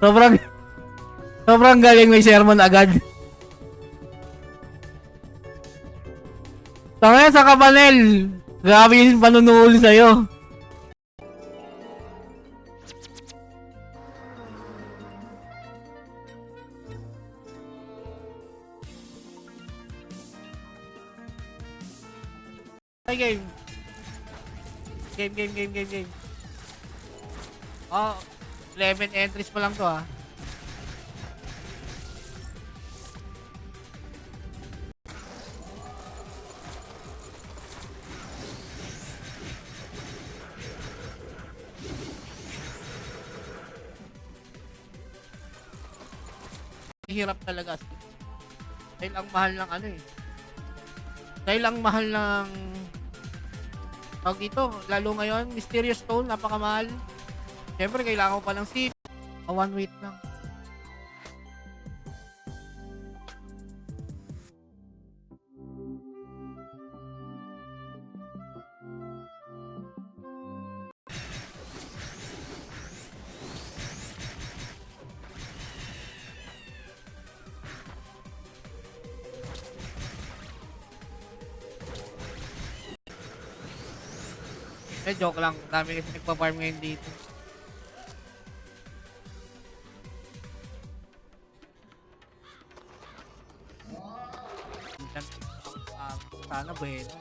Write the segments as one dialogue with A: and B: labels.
A: Sobrang, sobrang galing, may sermon agad. Tangina sa Kapanel. Grabe yung panunuhol sa'yo. Ay, game. Game. Oh, 11 entries pa lang to ah. Hirap talaga. Dahil ang mahal ng ano eh. Dahil ang mahal ng tawag dito, lalo ngayon, Mysterious Stone, napakamahal. Siyempre, kailangan ko pa ng SIP. One weight lang. Joke lang. Dami kasi nagpa-farm ngayon dito. Sana bueno.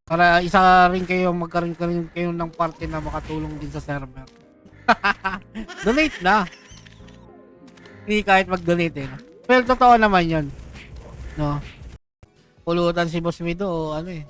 A: Para isa rin kayo, magkaroon kayo ng parte na makatulong din sa server. Donate na. Hindi kahit mag-donate eh. Well, totoo naman yun. No? Pulutan si Boss Mido o ano eh.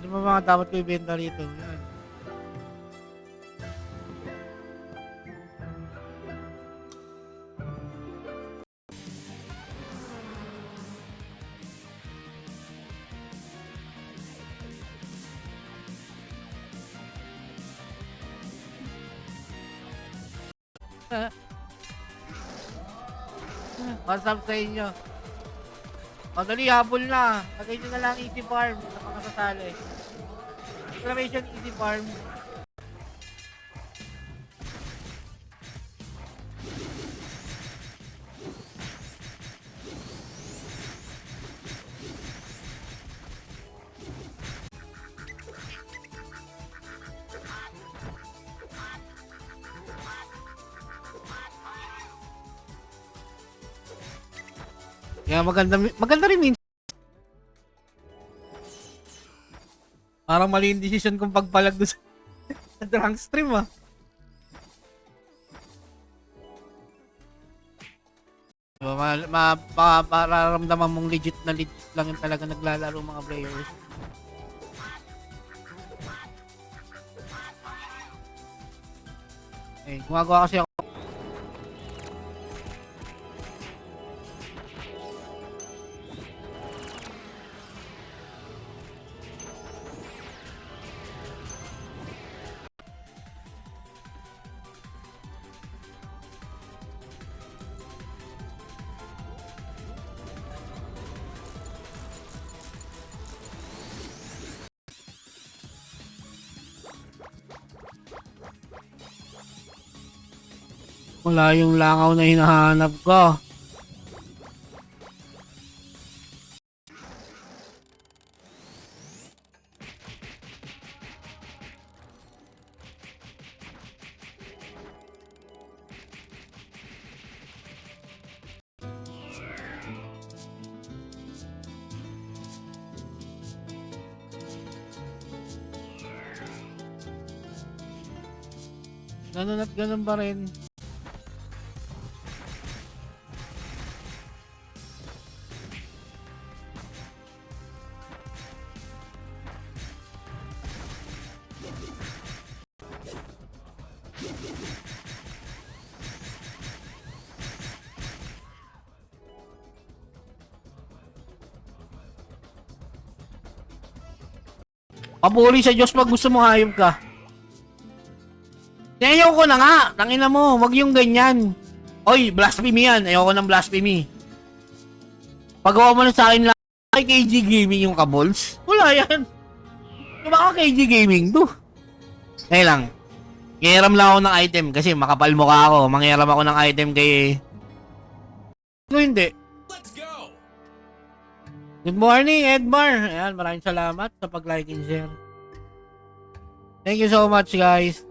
A: Ano ba mga dapat ko ibenta rito? Yan. What's up sa inyo? Madali, habol na. Lagay nyo na lang easy farm sa mga sasali. Exclamation easy farm. Kaya maganda rin minsan. Parang mali yung decision kong pagpalag doon sa drunk stream ah. Diba mga mararamdaman mong legit lang yung talaga naglalaro mga players. Eh, gumagawa kasi ako. Wala yung langaw na hinahanap ko. Ganun at ganun pa rin. Paburi sa Diyos pag gusto mo hayop ka. Ayaw ko na nga. Tangina mo, wag yung ganyan. Oy, blasphemy yan. Ayaw ko ng blasphemy. Pagawa mo na sa akin lang kay KG Gaming yung kabols. Wala yan. Yung baka KG Gaming to. Ngayon lang. Ngiram lang ako ng item kasi makapal mukha ako. Mangiram ako ng item kay... No, hindi. Let's go! Good morning, Edmar. Ayan, maraming salamat sa pag-like and share. Thank you so much, guys.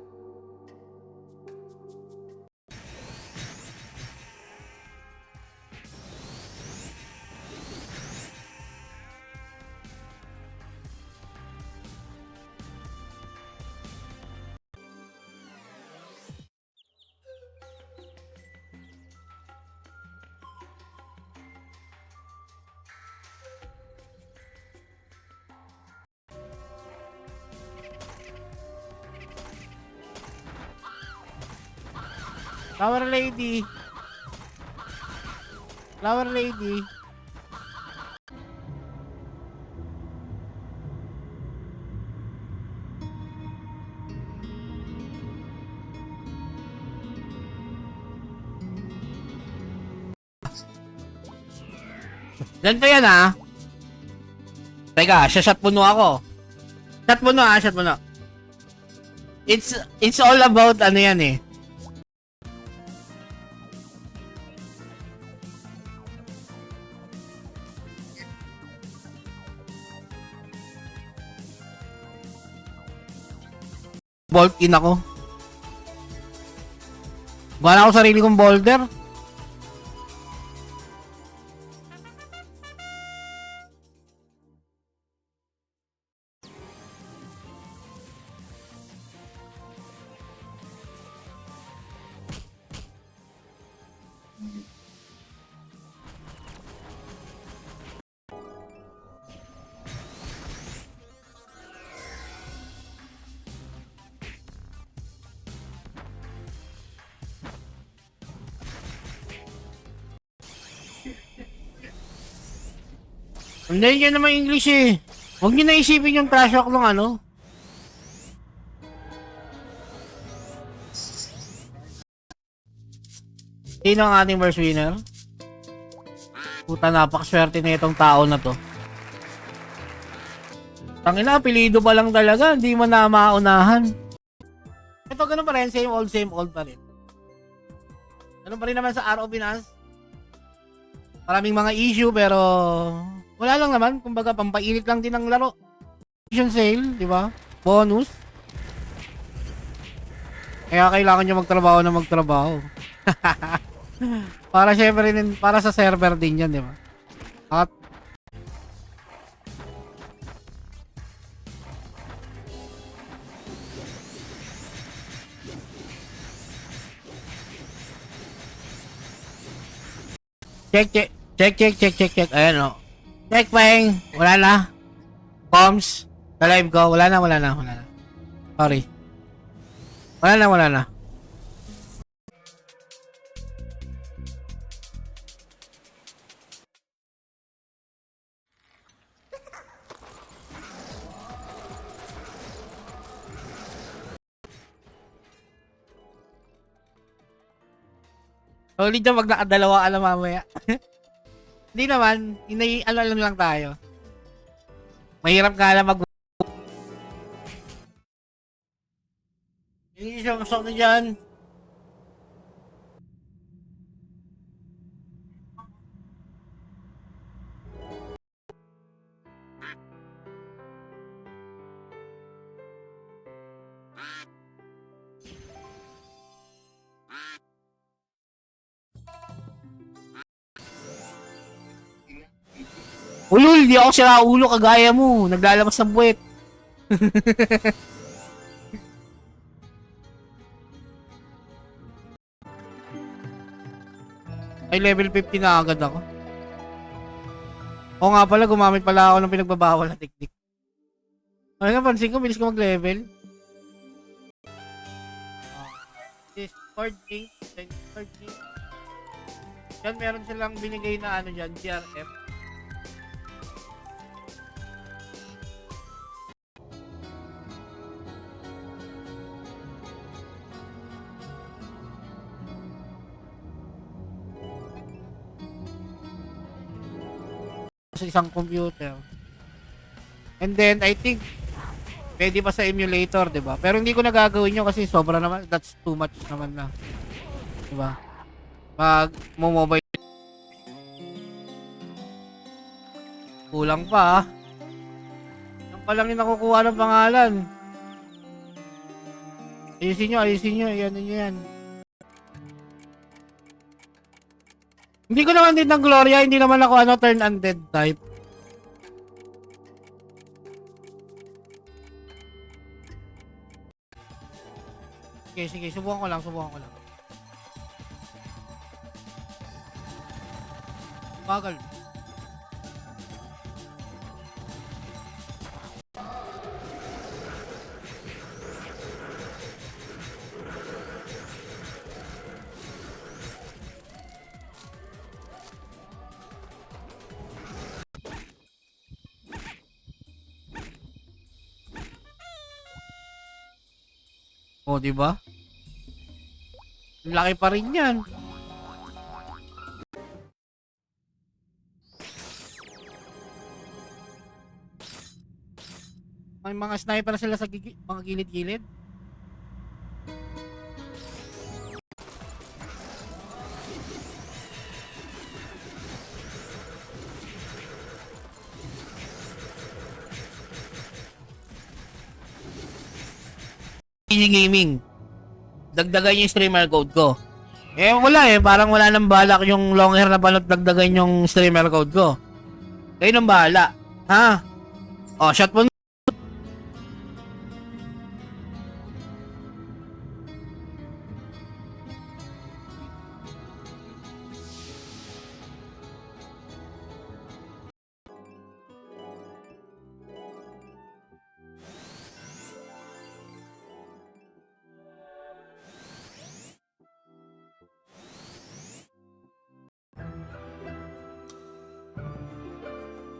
A: Flower Lady. Flower Lady. Ganito yan ah. Teka, shot puno ako. Shot puno ah, shot puno. It's all about ano yan eh. Bolt in ako. Wala ako sarili kong boulder. Hindi yan naman English eh. Huwag niyo naisipin yung trash talk ng ano. Sino ang ating first winner? Puta, napakaswerte na itong tao na to. Tangina, apelido pa lang talaga. Hindi mo na maunahan. Ito, ganun pa rin. Same old pa rin. Ganun pa rin naman sa RO Finance. Maraming mga issue pero wala lang naman. Kumbaga, pampainit lang din ng laro. Edition sale, di ba? Bonus. Kaya kailangan nyo magtrabaho. Para syempre din, para sa server din yan, di ba? At Check, check. Check, check, check, check, check. Ayan, oh. Check, peng. Wala na. Comms. Sa live ko. Wala na, wala na, wala na. Sorry. Wala na, wala na. Solid dyan, wag nakadalawa ka na mamaya. Hindi naman, ano lang tayo. Mahirap nga lang Hindi siya gusto ko dyan. Ulul, di ako sira ulo kagaya mo. Naglalabas ng buwet. Ay, level 50 na agad ako. Oo nga pala, gumamit pala ako ng pinagbabawal na technique. Ay, napansin ko, bilis ko mag-level. Discord link. Discord link. Yan, meron silang binigay na ano dyan, GRF. Sa isang computer. And then, I think, pwede pa sa emulator, di ba? Pero hindi ko nagagawin yun kasi sobra naman, that's too much naman na. Di ba? Pag mo-mobile. Kulang pa, ah. Yan pa lang yung nakukuha ng pangalan. Ayusin nyo, yan, yan. Hindi ko naman din ng Gloria, hindi naman ako turn undead type. Sige, subukan ko lang. Bagal. O, di ba? Laki pa rin 'yan. May mga sniper sila sa mga gilid-gilid. Gaming. Dagdagan yung streamer code ko. Eh wala parang wala nang balak yung long hair na balot dagdagan yung streamer code ko. Kayo nang bahala. Ha? Oh, shot mo.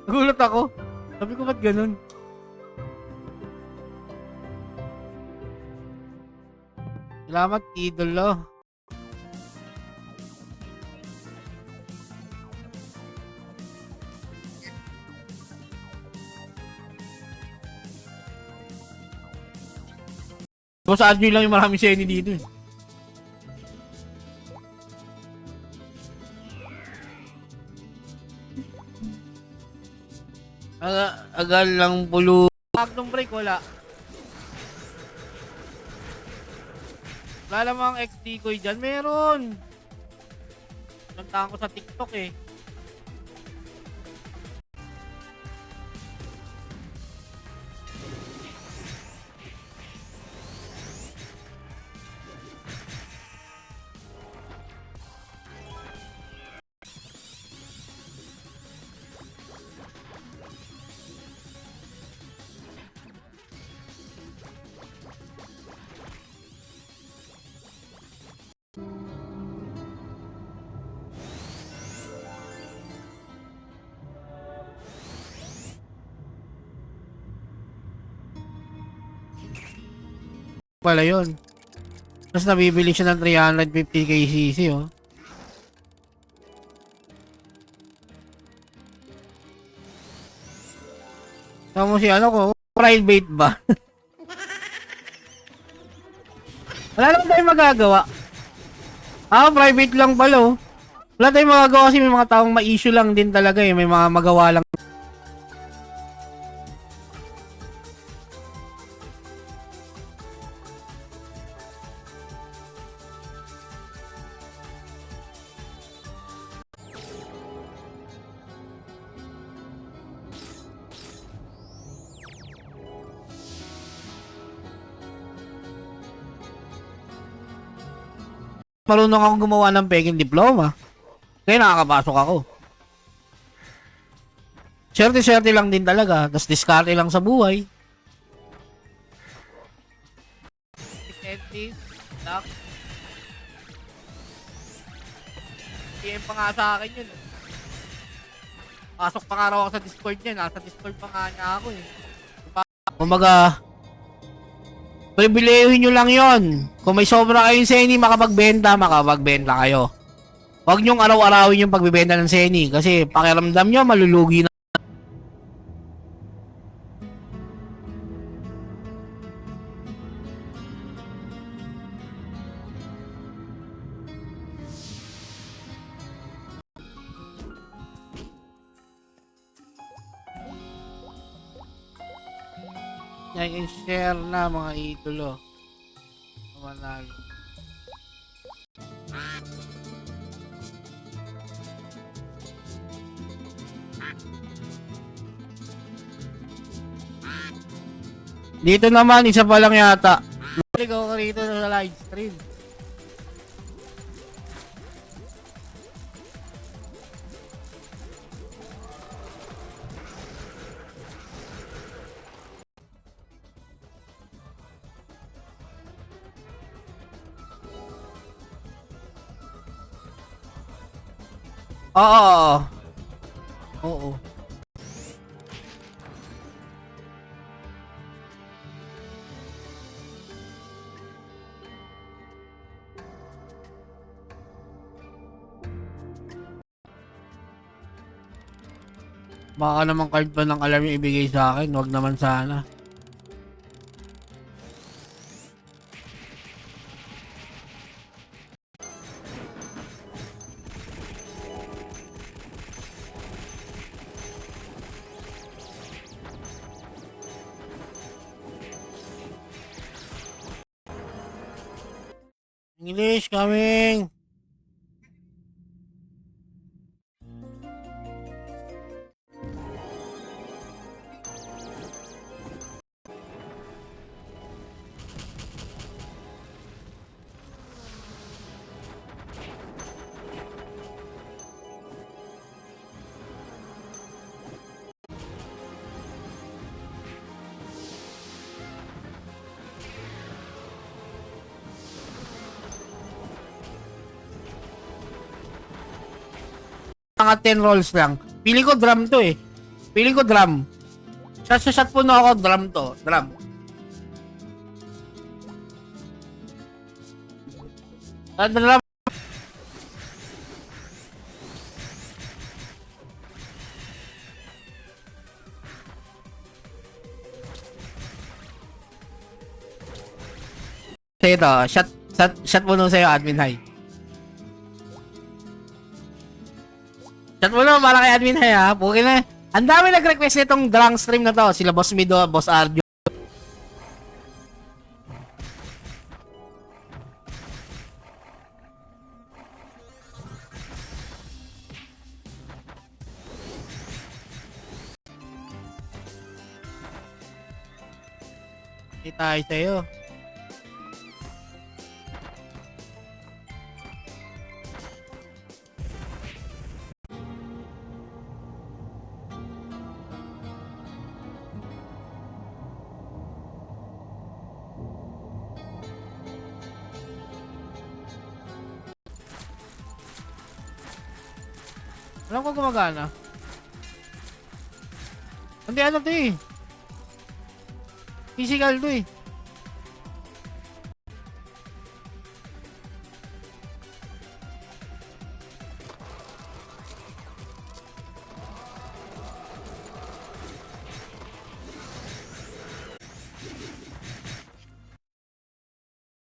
A: Nagulat ako. Sabi ko, ba't ganun? Salamat, idolo. So, sa admin lang yung maraming shiny dito eh. Agal lang pulo. Magnum break, wala. Wala lamang XD ko dyan. Meron. Nantahan ko sa TikTok eh. Wala yun. Tapos nabibili siya ng 350k cc, oh. Tama si ano ko, private ba? Wala lang tayong magagawa. Private lang pala, oh. Wala tayong magagawa kasi may mga taong ma-issue lang din talaga, eh. May mga magawa lang. Marunong akong gumawa ng peking diploma. Kaya nakakapasok ako. Swerte-swerte lang din talaga. Tapos diskarte lang sa buhay. PM pa nga sa akin yun. Pasok pa nga raw ako sa Discord niya. Nasa Discord pa nga niya ako eh. Kumaga, pribileyohin nyo lang yon. Kung may sobra kayong Seni, makapagbenta kayo. Huwag nyong araw-arawin yung pagbibenta ng Seni kasi pakiramdam nyo, malulugi na. Yan, share na mga idolo. Manalo. Dito naman, isa pa lang yata. Balik ako rito sa live stream. Oo. Oo. Baka naman card pa ng alam yung ibigay sa akin. Wag naman sana. English coming. Mga 10 rolls lang. Pili ko drum to eh. Pili ko drum. Shot po na ako, drum to. Drum. Drum. So ito, shot po nung sa'yo, admin high. Chat mo naman para kay admin hay ha. Pukin na. Ang dami nag-request nitong drunk stream na to. Sila Boss Mido, Boss Arjo. Hindi tayo sa'yo. Alam ko gumagana. Hindi ano to eh. Physical to eh.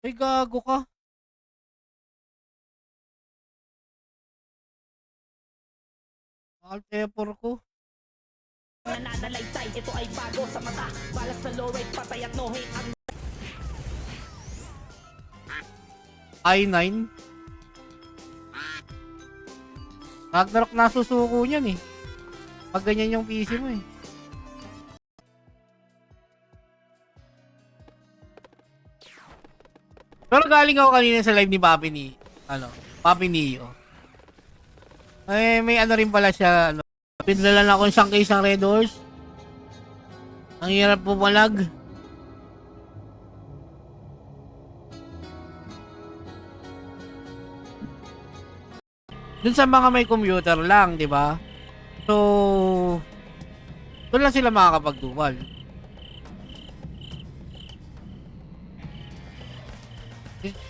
A: Ay, gago ka. Alt F4 ko.
B: Nananalaysay, ito ay bago sa mata. Balak sa low rate, patay at no hate. Ang
A: i9. Ragnarok nasusuko niyan eh. Pag ganyan yung PC mo eh. Pero galing ako kanina sa live ni Papi ni, Papi Neo. May ano rin pala siya, pinadala na ako isang case ng Red Horse. Ang hirap pumalag. Dun sa mga may computer lang, di ba? So, doon lang sila makakapag-dual.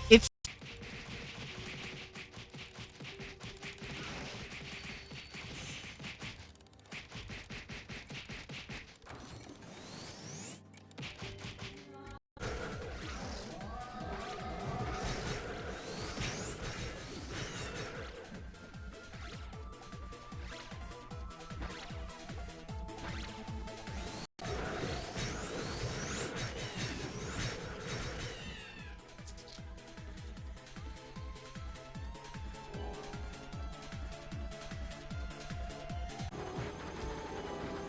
A: It's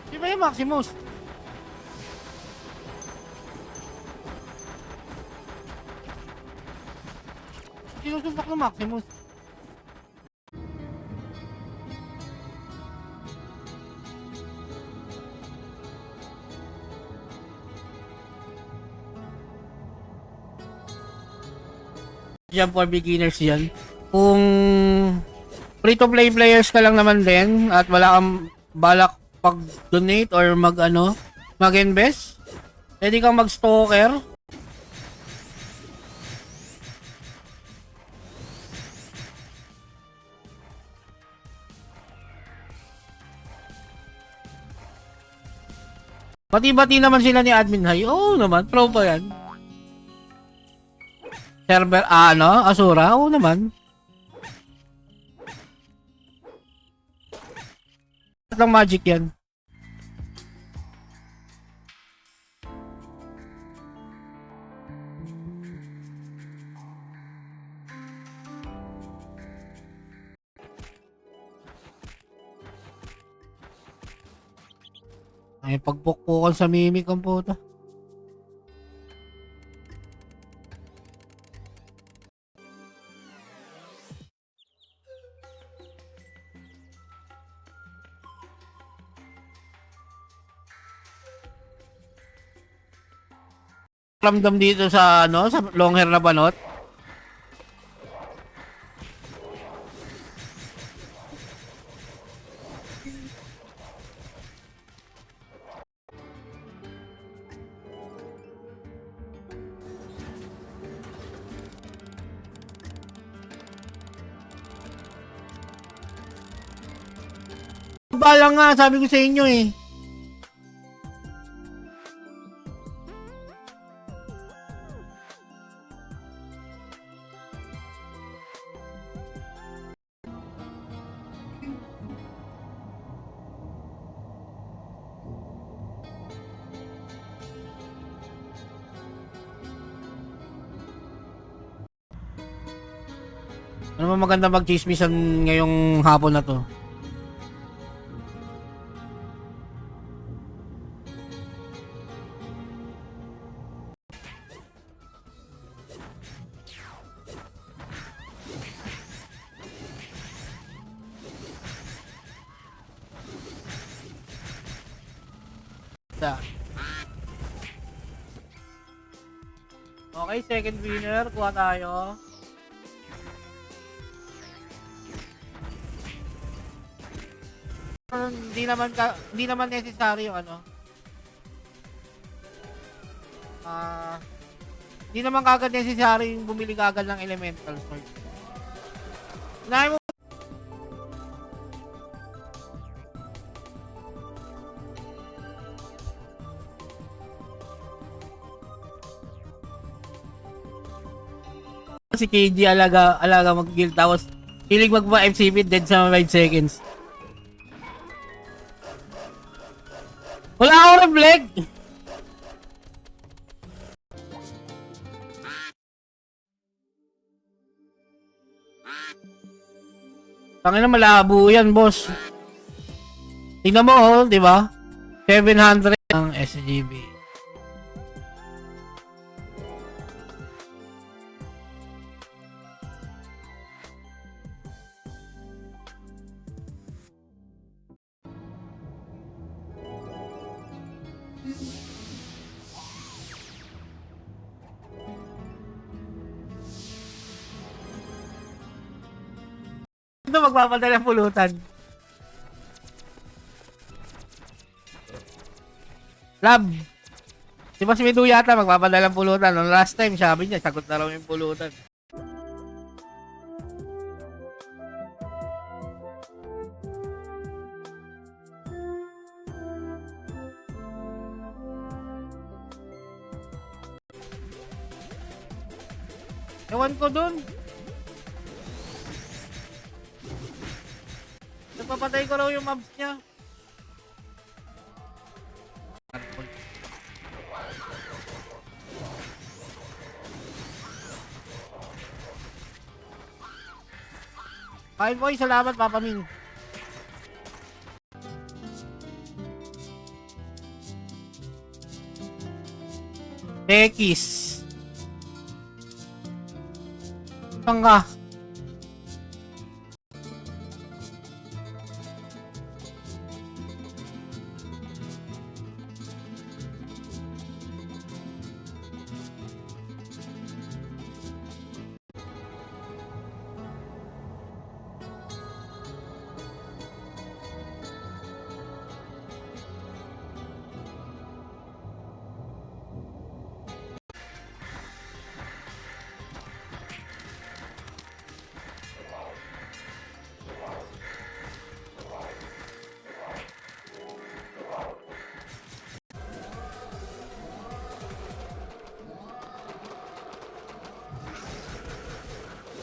A: di ba yung Maximus? Sinusuntok ng Maximus. Yan for beginners yan. Kung free-to-play players ka lang naman din at wala kang balak pag-donate or mag-invest, pwede kang mag-stalker. Bati-bati naman sila ni Admin High. Oo naman, pro pa yan. Server, Asura? Oo naman. Lang magic yan. Ay, pagpukpukan sa mimik ang puta. Ramdam dito sa sa long hair na banot. Bala nga, sabi ko sa inyo eh. Ano ba maganda mag-chismisan ngayong hapon na to? Okay, second winner. Kuha tayo. Hindi naman necessary yung hindi naman kagad necessary yung bumili kagad ng elemental sword. Unahin mo. Si KG alaga mag-guild tapos hilig magpa FCP dead sa 5 seconds. Wala akong reflect. Tangina malabo yan, boss. Tingnan mo, oh, di ba? 700 ang SGB. Ito magpapadala ng pulutan. Lab. Si Boss Mido yata magpapadala ng pulutan. Noong last time, sabi niya, sagot na raw yung pulutan. Ewan ko dun. Nagpapatay ko raw yung mobs niya. Kain boy, salamat Papa Ming. Tekis. Saan ka?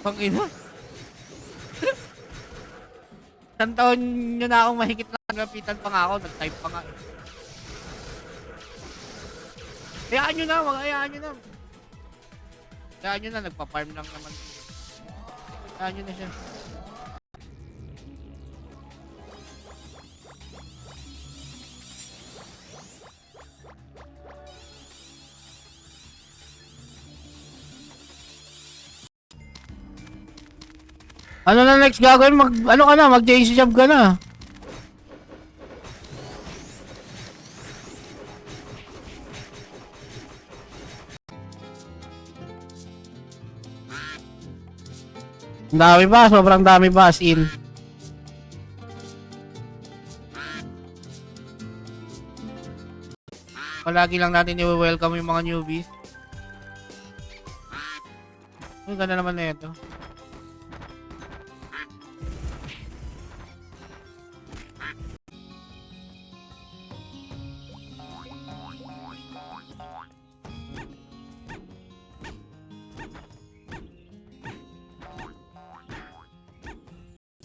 A: Pangina. Isang taon nyo na akong mahigit na naglapitan pa nga ako. Nag-type pa nga. Hayaan nyo na. Hayaan nyo na. Hayaan nyo na. Nagpa-farm lang naman. Hayaan nyo na siya. Ano na next gagawin? Mag-JC job ka na. Ang dami ba? Sobrang dami ba? As in. Palagi lang natin i-welcome yung mga newbies. Ang ganda naman na ito.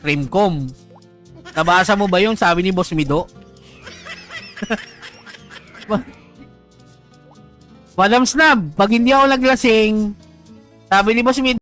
A: Creamcom. Nabasa mo ba yung sabi ni Boss Mido? Madam Snab, pag hindi ako naglasing, sabi ni Boss Mido,